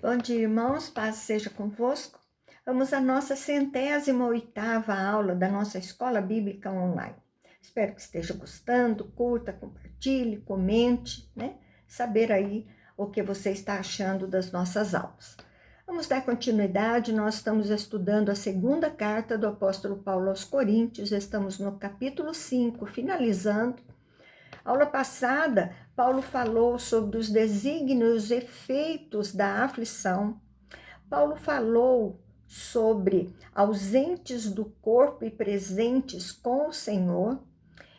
Bom dia, irmãos, paz seja convosco. Vamos à nossa 108ª aula da nossa Escola Bíblica Online. Espero que esteja gostando, curta, compartilhe, comente, Saber aí o que você está achando das nossas aulas. Vamos dar continuidade, nós estamos estudando a segunda carta do apóstolo Paulo aos Coríntios, estamos no capítulo 5, finalizando. Aula passada, Paulo falou sobre os desígnios e efeitos da aflição. Paulo falou sobre ausentes do corpo e presentes com o Senhor.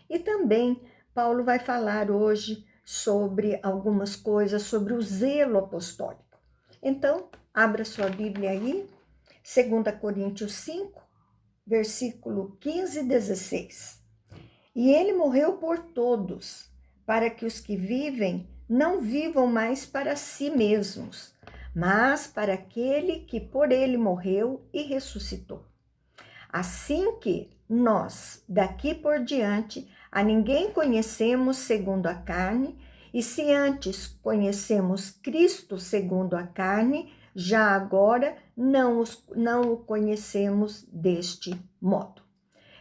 E também Paulo vai falar hoje sobre algumas coisas sobre o zelo apostólico. Então, abra sua Bíblia aí, 2 Coríntios 5, versículo 15 e 16. E ele morreu por todos, para que os que vivem não vivam mais para si mesmos, mas para aquele que por ele morreu e ressuscitou. Assim que nós, daqui por diante, a ninguém conhecemos segundo a carne, e se antes conhecemos Cristo segundo a carne, já agora não o conhecemos deste modo.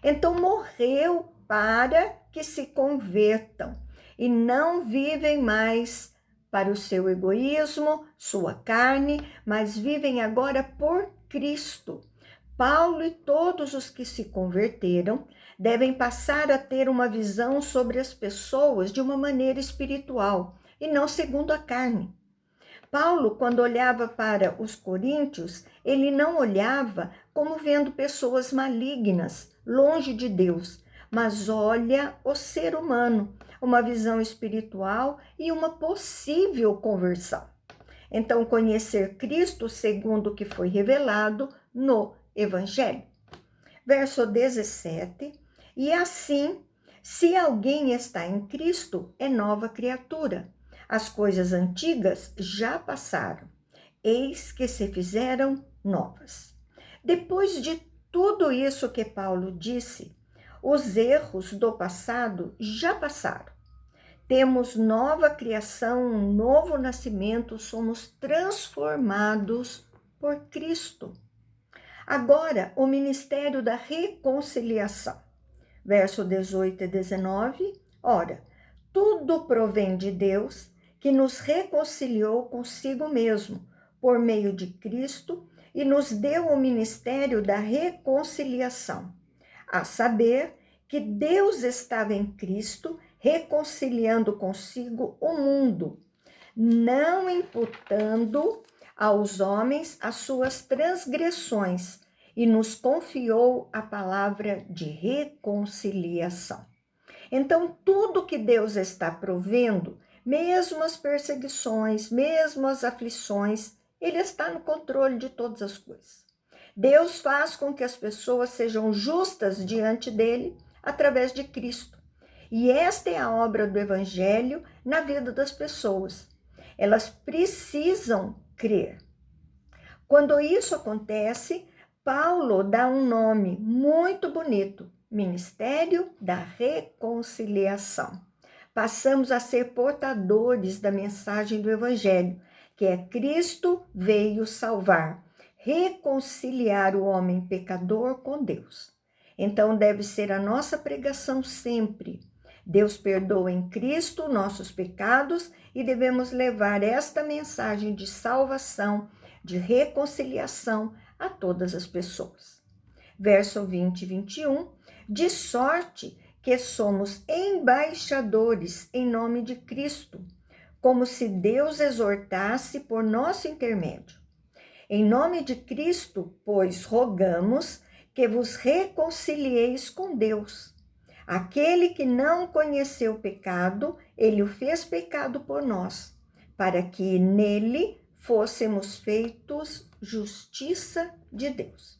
Então morreu para que se convertam e não vivem mais para o seu egoísmo, sua carne, mas vivem agora por Cristo. Paulo e todos os que se converteram devem passar a ter uma visão sobre as pessoas de uma maneira espiritual e não segundo a carne. Paulo, quando olhava para os coríntios, ele não olhava como vendo pessoas malignas, longe de Deus, mas olha o ser humano, uma visão espiritual e uma possível conversão. Então, conhecer Cristo segundo o que foi revelado no Evangelho. Verso 17, e assim, se alguém está em Cristo, é nova criatura. As coisas antigas já passaram, eis que se fizeram novas. Depois de tudo isso que Paulo disse, os erros do passado já passaram. Temos nova criação, um novo nascimento, somos transformados por Cristo. Agora, o ministério da reconciliação. Verso 18 e 19, ora, tudo provém de Deus, que nos reconciliou consigo mesmo, por meio de Cristo, e nos deu o ministério da reconciliação, a saber que Deus estava em Cristo, reconciliando consigo o mundo, não imputando aos homens as suas transgressões, e nos confiou a palavra de reconciliação. Então, tudo que Deus está provendo, mesmo as perseguições, mesmo as aflições, Ele está no controle de todas as coisas. Deus faz com que as pessoas sejam justas diante dele através de Cristo. E esta é a obra do Evangelho na vida das pessoas. Elas precisam crer. Quando isso acontece, Paulo dá um nome muito bonito, Ministério da Reconciliação. Passamos a ser portadores da mensagem do Evangelho, que é Cristo veio salvar, reconciliar o homem pecador com Deus. Então deve ser a nossa pregação sempre. Deus perdoa em Cristo nossos pecados e devemos levar esta mensagem de salvação, de reconciliação a todas as pessoas. Verso 20 e 21, de sorte que somos embaixadores em nome de Cristo, como se Deus exortasse por nosso intermédio. Em nome de Cristo, pois, rogamos que vos reconcilieis com Deus. Aquele que não conheceu o pecado, ele o fez pecado por nós, para que nele fôssemos feitos justiça de Deus.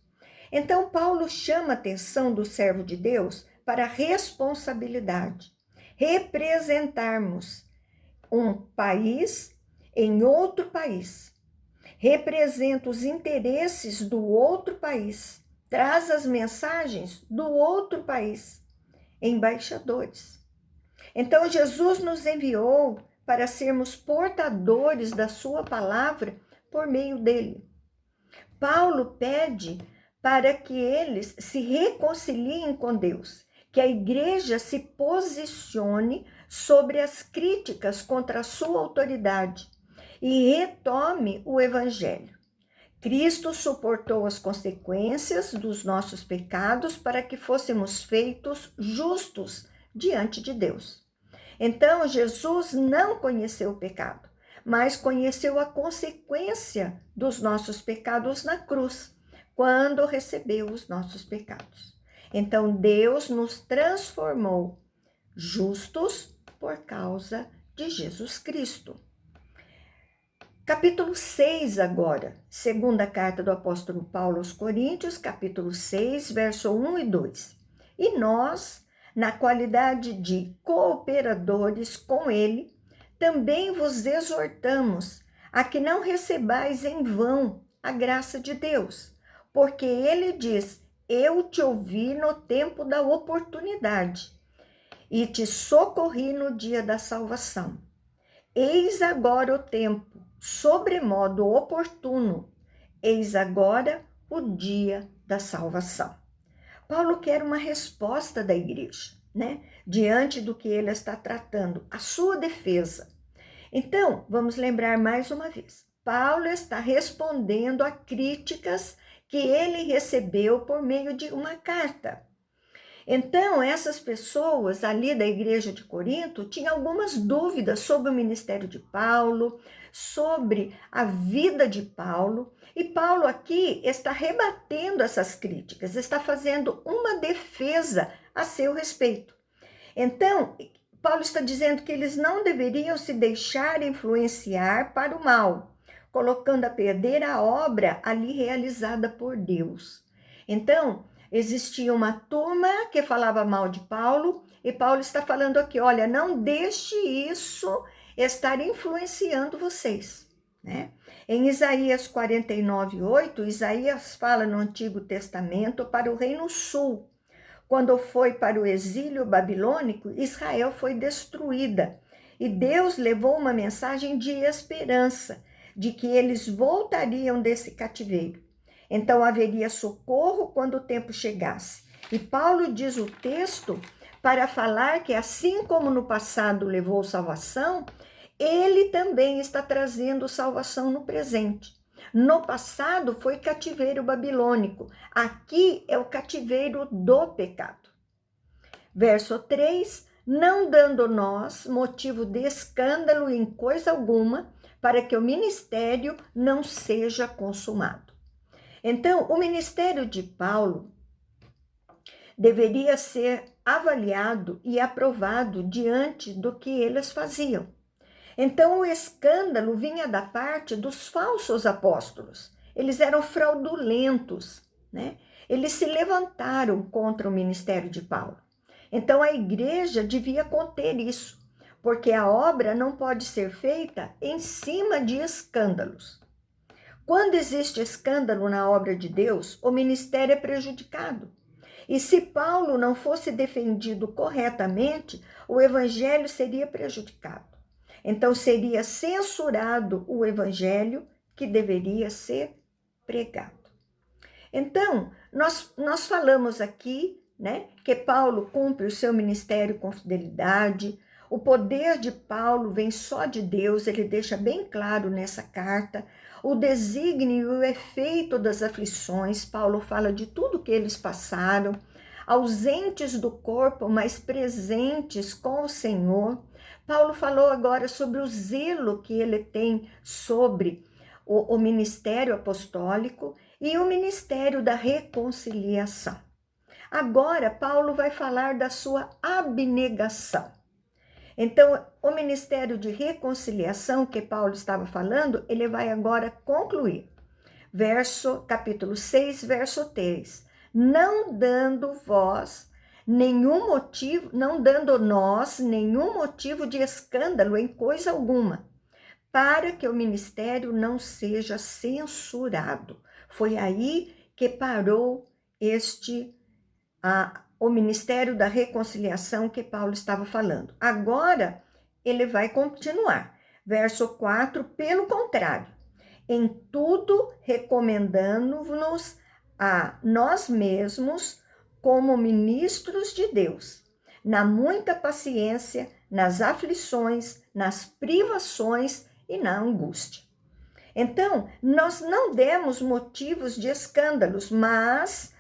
Então, Paulo chama a atenção do servo de Deus para a responsabilidade. Representarmos um país em outro país. Representa os interesses do outro país. Traz as mensagens do outro país. Embaixadores. Então, Jesus nos enviou para sermos portadores da sua palavra por meio dele. Paulo pede para que eles se reconciliem com Deus, que a igreja se posicione sobre as críticas contra a sua autoridade e retome o evangelho. Cristo suportou as consequências dos nossos pecados para que fôssemos feitos justos diante de Deus. Então, Jesus não conheceu o pecado, mas conheceu a consequência dos nossos pecados na cruz, quando recebeu os nossos pecados. Então, Deus nos transformou justos por causa de Jesus Cristo. Capítulo 6 agora, segunda carta do apóstolo Paulo aos Coríntios, capítulo 6, verso 1 e 2. E nós, na qualidade de cooperadores com ele, também vos exortamos a que não recebais em vão a graça de Deus, porque ele diz, eu te ouvi no tempo da oportunidade e te socorri no dia da salvação. Eis agora o tempo, sobremodo oportuno, eis agora o dia da salvação. Paulo quer uma resposta da igreja, né? Diante do que ele está tratando, a sua defesa. Então, vamos lembrar mais uma vez. Paulo está respondendo a críticas que ele recebeu por meio de uma carta. Então, essas pessoas ali da igreja de Corinto tinham algumas dúvidas sobre o ministério de Paulo, sobre a vida de Paulo, e Paulo aqui está rebatendo essas críticas, está fazendo uma defesa a seu respeito. Então, Paulo está dizendo que eles não deveriam se deixar influenciar para o mal, colocando a perder a obra ali realizada por Deus. Então, existia uma turma que falava mal de Paulo, e Paulo está falando aqui, olha, não deixe isso estar influenciando vocês, né? Em Isaías 49:8, Isaías fala no Antigo Testamento para o Reino Sul. Quando foi para o exílio babilônico, Israel foi destruída, e Deus levou uma mensagem de esperança, de que eles voltariam desse cativeiro. Então haveria socorro quando o tempo chegasse. E Paulo diz o texto para falar que assim como no passado levou salvação, ele também está trazendo salvação no presente. No passado foi cativeiro babilônico, aqui é o cativeiro do pecado. Verso 3, não dando nós motivo de escândalo em coisa alguma, para que o ministério não seja consumado. Então, o ministério de Paulo deveria ser avaliado e aprovado diante do que eles faziam. Então, o escândalo vinha da parte dos falsos apóstolos. Eles eram fraudulentos, né? Eles se levantaram contra o ministério de Paulo. Então, a igreja devia conter isso, porque a obra não pode ser feita em cima de escândalos. Quando existe escândalo na obra de Deus, o ministério é prejudicado. E se Paulo não fosse defendido corretamente, o evangelho seria prejudicado. Então, seria censurado o evangelho que deveria ser pregado. Então, nós falamos aqui, né, que Paulo cumpre o seu ministério com fidelidade. O poder de Paulo vem só de Deus, ele deixa bem claro nessa carta. O desígnio e o efeito das aflições, Paulo fala de tudo que eles passaram, ausentes do corpo, mas presentes com o Senhor. Paulo falou agora sobre o zelo que ele tem sobre o ministério apostólico e o ministério da reconciliação. Agora, Paulo vai falar da sua abnegação. Então, o ministério de reconciliação que Paulo estava falando, ele vai agora concluir. Capítulo 6, verso 3. Não dando nós nenhum motivo de escândalo em coisa alguma, para que o ministério não seja censurado. Foi aí que parou o ministério da reconciliação que Paulo estava falando. Agora, ele vai continuar. Verso 4, pelo contrário, em tudo recomendando-nos a nós mesmos como ministros de Deus, na muita paciência, nas aflições, nas privações e na angústia. Então, nós não demos motivos de escândalos, mas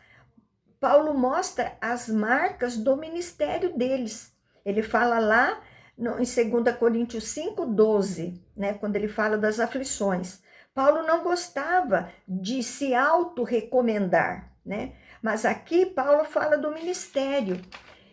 Paulo mostra as marcas do ministério deles. Ele fala lá em 2 Coríntios 5,12, né, quando ele fala das aflições. Paulo não gostava de se auto-recomendar, né? Mas aqui Paulo fala do ministério.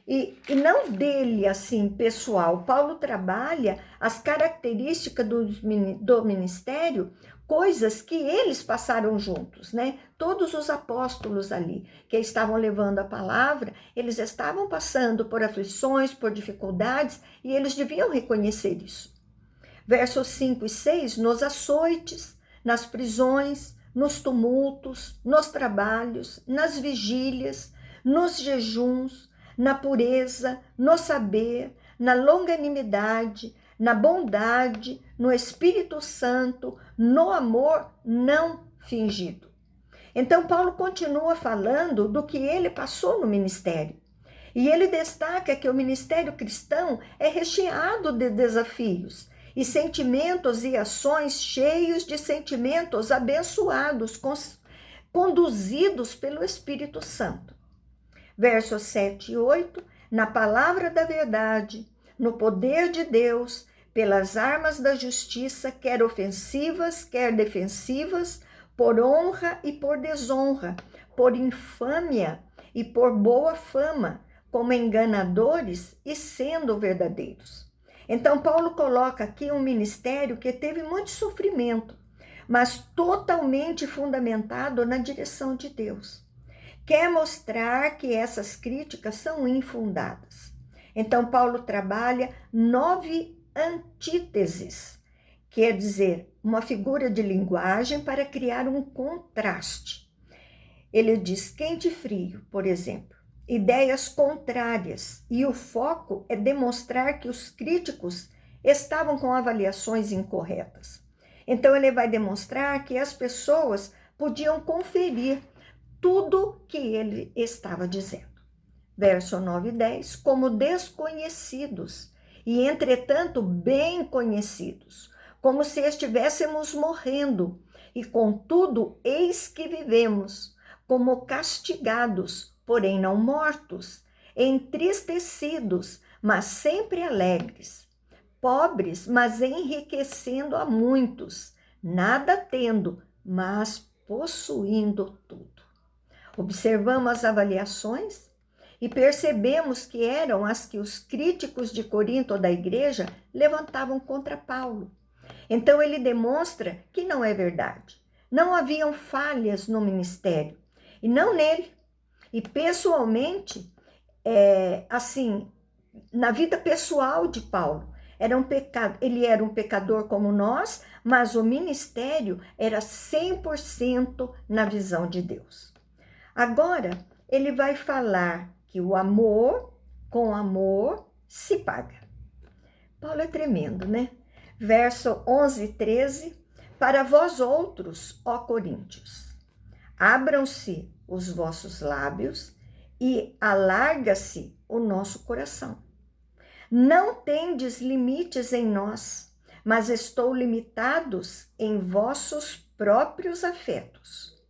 E não dele, assim, pessoal. Paulo trabalha as características do ministério, coisas que eles passaram juntos, né? Todos os apóstolos ali que estavam levando a palavra, eles estavam passando por aflições, por dificuldades, e eles deviam reconhecer isso. Versos 5 e 6, nos açoites, nas prisões, nos tumultos, nos trabalhos, nas vigílias, nos jejuns, na pureza, no saber, na longanimidade, na bondade, no Espírito Santo, no amor não fingido. Então, Paulo continua falando do que ele passou no ministério. E ele destaca que o ministério cristão é recheado de desafios e sentimentos e ações cheios de sentimentos abençoados, conduzidos pelo Espírito Santo. Versos 7 e 8, na palavra da verdade, no poder de Deus, pelas armas da justiça, quer ofensivas, quer defensivas, por honra e por desonra, por infâmia e por boa fama, como enganadores e sendo verdadeiros. Então, Paulo coloca aqui um ministério que teve muito sofrimento, mas totalmente fundamentado na direção de Deus. Quer mostrar que essas críticas são infundadas. Então, Paulo trabalha 9 antíteses, quer dizer, uma figura de linguagem para criar um contraste. Ele diz quente e frio, por exemplo, ideias contrárias, e o foco é demonstrar que os críticos estavam com avaliações incorretas. Então, ele vai demonstrar que as pessoas podiam conferir tudo que ele estava dizendo. Verso 9 e 10, como desconhecidos e, entretanto, bem conhecidos, como se estivéssemos morrendo, e contudo, eis que vivemos, como castigados, porém não mortos, entristecidos, mas sempre alegres, pobres, mas enriquecendo a muitos, nada tendo, mas possuindo tudo. Observamos as avaliações e percebemos que eram as que os críticos de Corinto ou da igreja levantavam contra Paulo. Então ele demonstra que não é verdade. Não haviam falhas no ministério, e não nele. E pessoalmente, assim, na vida pessoal de Paulo, ele era um pecador como nós, mas o ministério era 100% na visão de Deus. Agora, ele vai falar que o amor com amor se paga. Paulo é tremendo, né? Verso 11 e 13, para vós outros, ó coríntios, abram-se os vossos lábios e alarga-se o nosso coração. Não tendes limites em nós, mas estou limitados em vossos próprios afetos.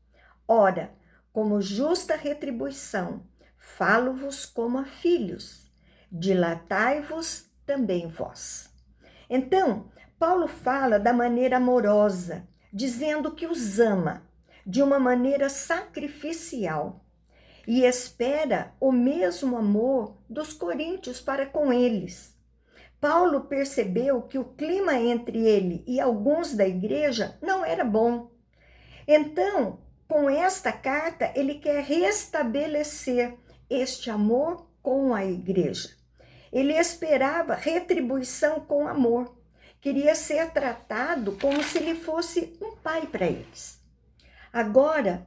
Ora, como justa retribuição, falo-vos como a filhos, dilatai-vos também vós. Então, Paulo fala da maneira amorosa, dizendo que os ama de uma maneira sacrificial e espera o mesmo amor dos coríntios para com eles. Paulo percebeu que o clima entre ele e alguns da igreja não era bom. Então, com esta carta, ele quer restabelecer este amor com a igreja. Ele esperava retribuição com amor. Queria ser tratado como se ele fosse um pai para eles. Agora,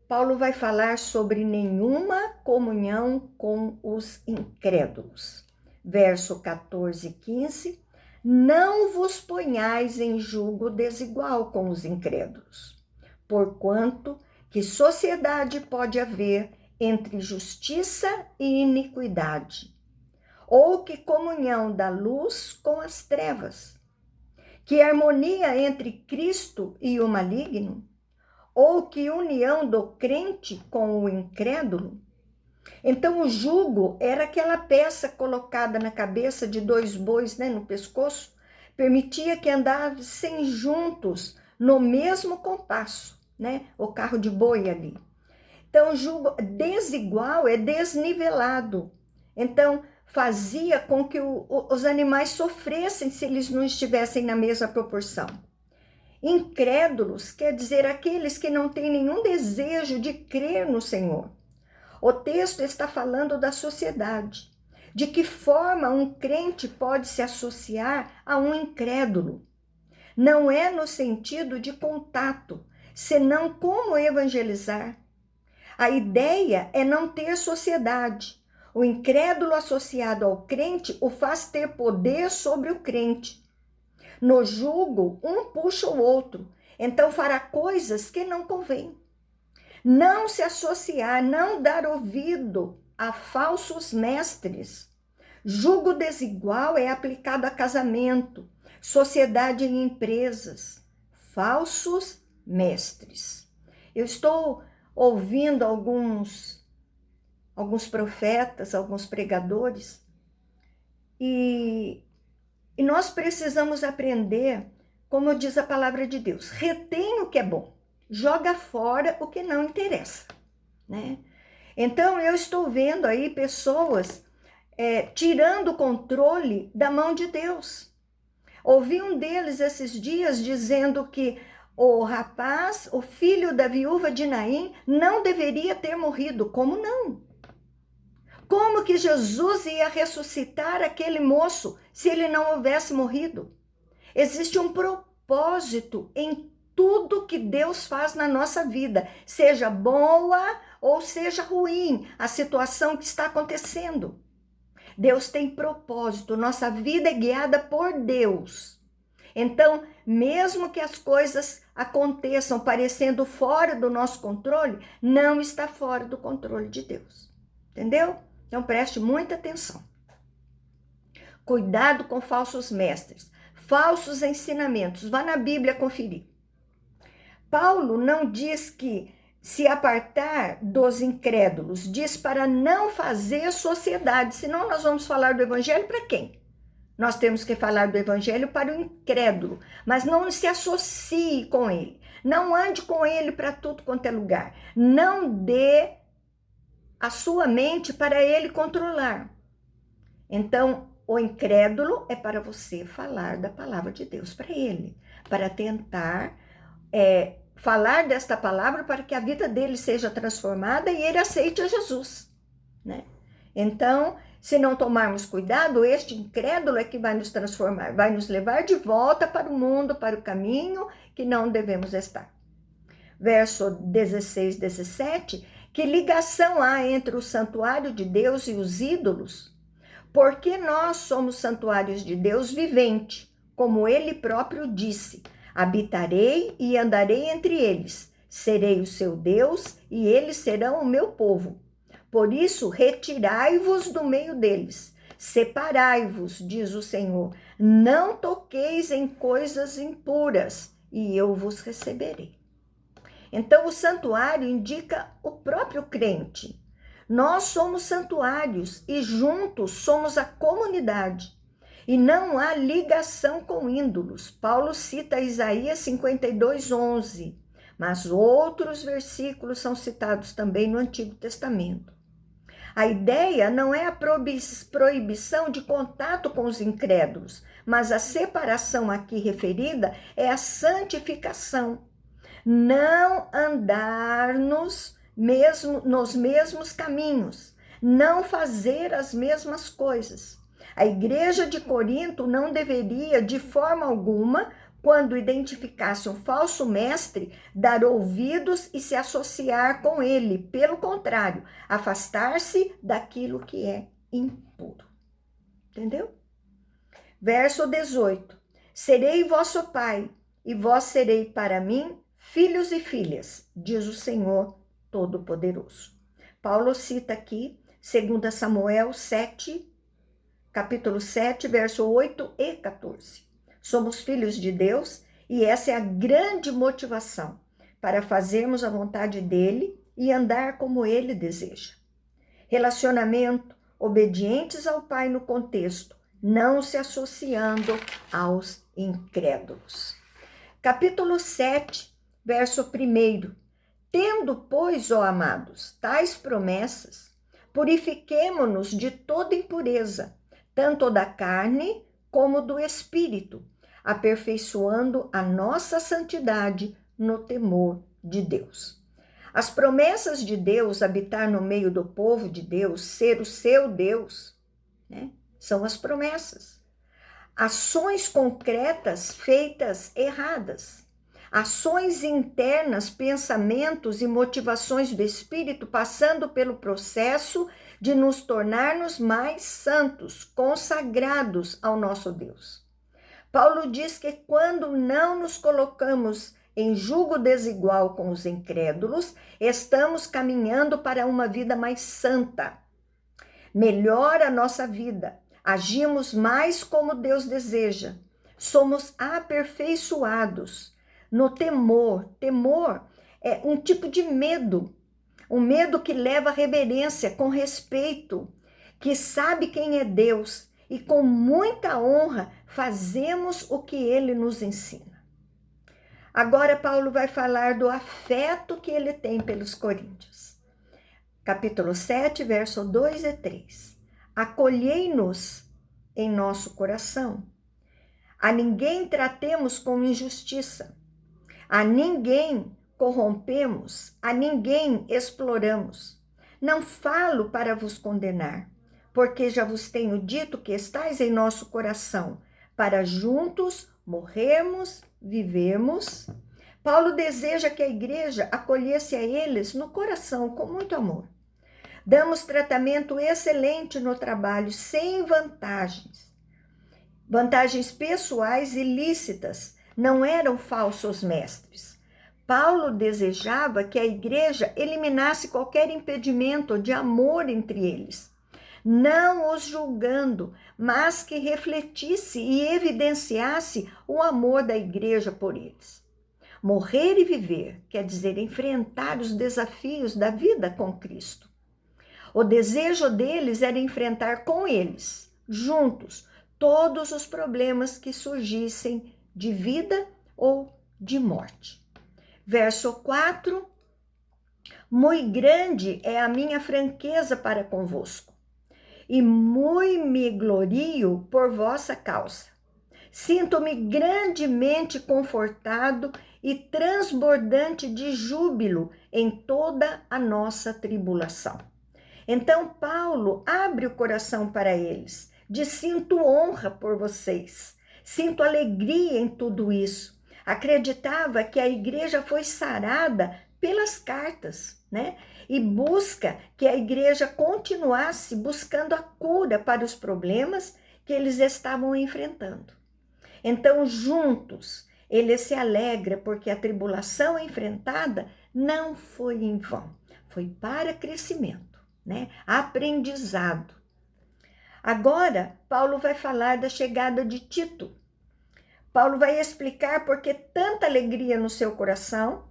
Paulo vai falar sobre nenhuma comunhão com os incrédulos. Verso 14 e 15. não vos ponhais em julgo desigual com os incrédulos, porquanto que sociedade pode haver entre justiça e iniquidade? Ou que comunhão da luz com as trevas? Que harmonia entre Cristo e o maligno? Ou que união do crente com o incrédulo? Então, o jugo era aquela peça colocada na cabeça de dois bois, né, no pescoço, permitia que andassem juntos no mesmo compasso, né, o carro de boi ali. Então, o jugo desigual é desnivelado. Então, fazia com que os animais sofressem se eles não estivessem na mesma proporção. Incrédulos quer dizer aqueles que não têm nenhum desejo de crer no Senhor. O texto está falando da sociedade. De que forma um crente pode se associar a um incrédulo? Não é no sentido de contato, senão como evangelizar. A ideia é não ter sociedade. O incrédulo associado ao crente o faz ter poder sobre o crente. No jugo, um puxa o outro, então fará coisas que não convêm. Não se associar, não dar ouvido a falsos mestres. Jugo desigual é aplicado a casamento, sociedade e empresas. Falsos mestres. Eu estou ouvindo alguns profetas, alguns pregadores, e nós precisamos aprender, como diz a palavra de Deus, retém o que é bom, joga fora o que não interessa, né? Então, eu estou vendo aí pessoas tirando o controle da mão de Deus. Ouvi um deles esses dias dizendo que o rapaz, o filho da viúva de Naim, não deveria ter morrido. Como não? Como que Jesus ia ressuscitar aquele moço se ele não houvesse morrido? Existe um propósito em tudo que Deus faz na nossa vida, seja boa ou seja ruim a situação que está acontecendo. Deus tem propósito, nossa vida é guiada por Deus. Então, mesmo que as coisas aconteçam parecendo fora do nosso controle, não está fora do controle de Deus. Entendeu? Então, preste muita atenção. Cuidado com falsos mestres, falsos ensinamentos. Vá na Bíblia conferir. Paulo não diz que se apartar dos incrédulos, diz para não fazer sociedade, senão nós vamos falar do evangelho para quem? Nós temos que falar do evangelho para o incrédulo, mas não se associe com ele, não ande com ele para tudo quanto é lugar, não dê a sua mente para ele controlar. Então, o incrédulo é para você falar da palavra de Deus para ele, para tentar falar desta palavra para que a vida dele seja transformada e ele aceite a Jesus, né? Então, se não tomarmos cuidado, este incrédulo é que vai nos transformar, vai nos levar de volta para o mundo, para o caminho que não devemos estar. Verso 16, 17, que ligação há entre o santuário de Deus e os ídolos? Porque nós somos santuários de Deus vivente, como ele próprio disse: habitarei e andarei entre eles, serei o seu Deus e eles serão o meu povo. Por isso, retirai-vos do meio deles, separai-vos, diz o Senhor, não toqueis em coisas impuras, e eu vos receberei. Então, o santuário indica o próprio crente. Nós somos santuários e juntos somos a comunidade. E não há ligação com ídolos. Paulo cita Isaías 52, 11, mas outros versículos são citados também no Antigo Testamento. A ideia não é a proibição de contato com os incrédulos, mas a separação aqui referida é a santificação. Não andar nos mesmos caminhos, não fazer as mesmas coisas. A igreja de Corinto não deveria, de forma alguma, quando identificasse um falso mestre, dar ouvidos e se associar com ele. Pelo contrário, afastar-se daquilo que é impuro. Entendeu? Verso 18: serei vosso pai, e vós serei para mim filhos e filhas, diz o Senhor Todo-Poderoso. Paulo cita aqui 2 Samuel 7, capítulo 7, verso 8 e 14. Somos filhos de Deus e essa é a grande motivação para fazermos a vontade dele e andar como ele deseja. Relacionamento, obedientes ao Pai no contexto, não se associando aos incrédulos. Capítulo 7, verso 1. Tendo, pois, ó amados, tais promessas, purifiquemo-nos de toda impureza, tanto da carne como do espírito, aperfeiçoando a nossa santidade no temor de Deus. As promessas de Deus, habitar no meio do povo de Deus, ser o seu Deus, né, são as promessas. Ações concretas feitas erradas. Ações internas, pensamentos e motivações do Espírito passando pelo processo de nos tornarmos mais santos, consagrados ao nosso Deus. Paulo diz que quando não nos colocamos em julgo desigual com os incrédulos, estamos caminhando para uma vida mais santa. Melhora a nossa vida, agimos mais como Deus deseja, somos aperfeiçoados no temor. Temor é um tipo de medo, um medo que leva à reverência, com respeito, que sabe quem é Deus e com muita honra fazemos o que ele nos ensina. Agora Paulo vai falar do afeto que ele tem pelos coríntios. Capítulo 7, verso 2 e 3. Acolhei-nos em nosso coração. A ninguém tratemos com injustiça. A ninguém corrompemos, a ninguém exploramos. Não falo para vos condenar, porque já vos tenho dito que estáis em nosso coração, para juntos morrermos, vivermos. Paulo deseja que a igreja acolhesse a eles no coração com muito amor. Damos tratamento excelente no trabalho, sem vantagens. Vantagens pessoais ilícitas, não eram falsos mestres. Paulo desejava que a igreja eliminasse qualquer impedimento de amor entre eles, não os julgando, mas que refletisse e evidenciasse o amor da igreja por eles. Morrer e viver quer dizer enfrentar os desafios da vida com Cristo. O desejo deles era enfrentar com eles, juntos, todos os problemas que surgissem de vida ou de morte. Verso 4. Muito grande é a minha franqueza para convosco, e muito me glorio por vossa causa. Sinto-me grandemente confortado e transbordante de júbilo em toda a nossa tribulação. Então Paulo abre o coração para eles, diz: sinto honra por vocês, sinto alegria em tudo isso. Acreditava que a igreja foi sarada pelas cartas, né? E busca que a igreja continuasse buscando a cura para os problemas que eles estavam enfrentando. Então, juntos, ele se alegra porque a tribulação enfrentada não foi em vão, foi para crescimento, né? Aprendizado. Agora, Paulo vai falar da chegada de Tito. Paulo vai explicar por que tanta alegria no seu coração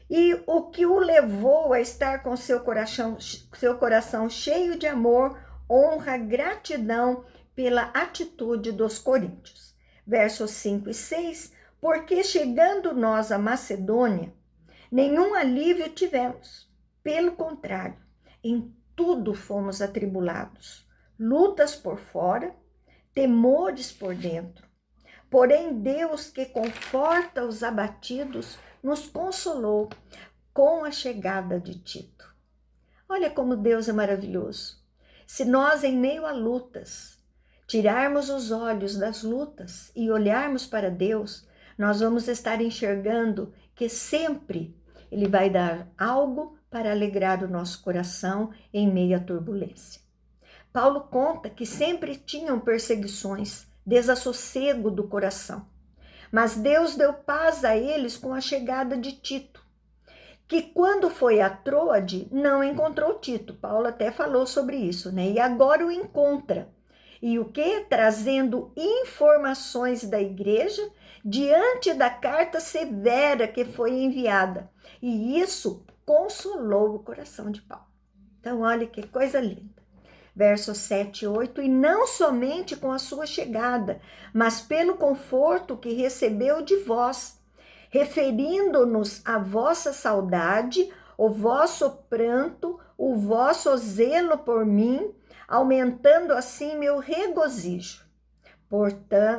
e o que o levou a estar com seu coração cheio de amor, honra, gratidão pela atitude dos coríntios. Versos 5 e 6, porque chegando nós à Macedônia, nenhum alívio tivemos. Pelo contrário, em tudo fomos atribulados, lutas por fora, temores por dentro. Porém, Deus, que conforta os abatidos, nos consolou com a chegada de Tito. Olha como Deus é maravilhoso. Se nós, em meio a lutas, tirarmos os olhos das lutas e olharmos para Deus, nós vamos estar enxergando que sempre Ele vai dar algo para alegrar o nosso coração em meio à turbulência. Paulo conta que sempre tinham perseguições, desassossego do coração. Mas Deus deu paz a eles com a chegada de Tito, que quando foi a Troade não encontrou Tito. Paulo até falou sobre isso, né? E agora o encontra. E o que? Trazendo informações da igreja diante da carta severa que foi enviada. E isso consolou o coração de Paulo. Então, olha que coisa linda. Versos 7 e 8, e não somente com a sua chegada, mas pelo conforto que recebeu de vós, referindo-nos à vossa saudade, o vosso pranto, o vosso zelo por mim, aumentando assim meu regozijo.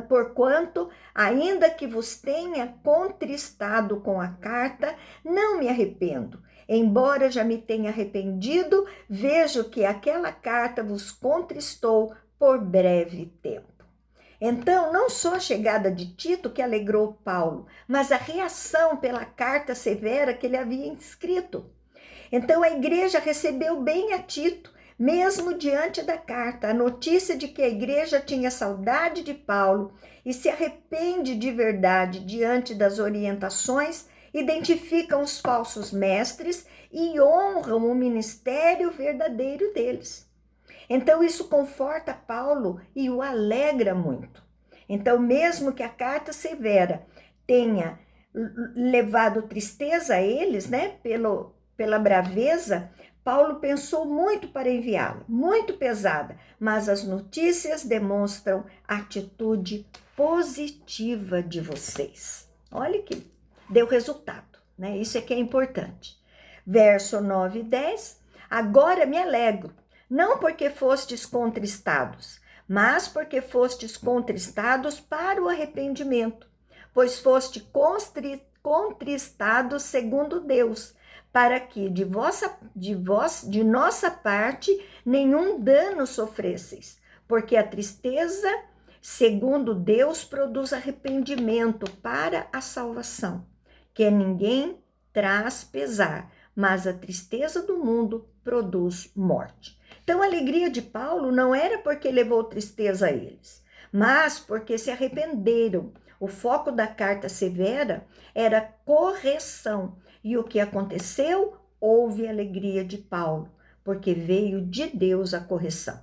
Porquanto, ainda que vos tenha contristado com a carta, não me arrependo. Embora já me tenha arrependido, vejo que aquela carta vos contristou por breve tempo. Então, não só a chegada de Tito que alegrou Paulo, mas a reação pela carta severa que ele havia escrito. Então, a igreja recebeu bem a Tito, mesmo diante da carta, a notícia de que a igreja tinha saudade de Paulo e se arrepende de verdade diante das orientações, identificam os falsos mestres e honram o ministério verdadeiro deles. Então, isso conforta Paulo e o alegra muito. Então, mesmo que a carta severa tenha levado tristeza a eles, né, pela braveza, Paulo pensou muito para enviá-la, muito pesada, mas as notícias demonstram a atitude positiva de vocês. Olha que deu resultado, né? Isso é que é importante. Verso 9 e 10, agora me alegro, não porque fostes contristados, mas porque fostes contristados para o arrependimento, pois foste contristados segundo Deus, para que de nossa parte nenhum dano sofresseis, porque a tristeza, segundo Deus, produz arrependimento para a salvação, que ninguém traz pesar, mas a tristeza do mundo produz morte. Então, a alegria de Paulo não era porque levou tristeza a eles, mas porque se arrependeram. O foco da carta severa era correção. E o que aconteceu? Houve alegria de Paulo, porque veio de Deus a correção.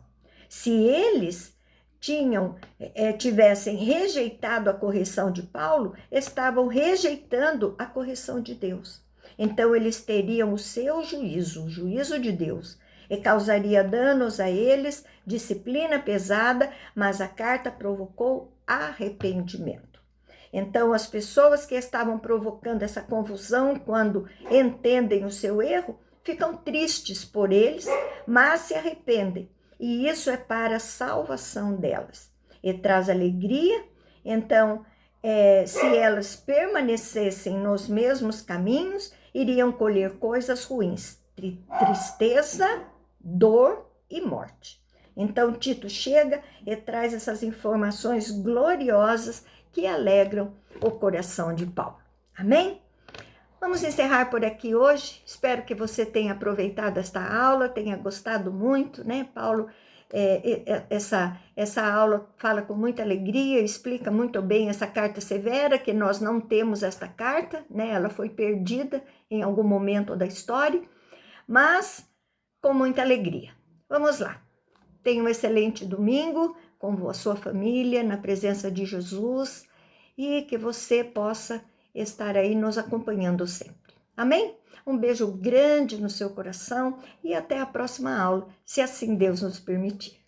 Se eles tivessem rejeitado a correção de Paulo, estavam rejeitando a correção de Deus. Então, eles teriam o seu juízo, o juízo de Deus, e causaria danos a eles, disciplina pesada, mas a carta provocou arrependimento. Então, as pessoas que estavam provocando essa confusão, quando entendem o seu erro, ficam tristes por eles, mas se arrependem. E isso é para a salvação delas. E traz alegria. Então, se elas permanecessem nos mesmos caminhos, iriam colher coisas ruins, tristeza, dor e morte. Então, Tito chega e traz essas informações gloriosas que alegram o coração de Paulo. Amém? Vamos encerrar por aqui hoje. Espero que você tenha aproveitado esta aula, tenha gostado muito, né? Paulo, essa aula fala com muita alegria, explica muito bem essa carta severa, que nós não temos esta carta, né? Ela foi perdida em algum momento da história, mas com muita alegria. Vamos lá. Tenha um excelente domingo com a sua família, na presença de Jesus, e que você possa estar aí nos acompanhando sempre. Amém? Um beijo grande no seu coração e até a próxima aula, se assim Deus nos permitir.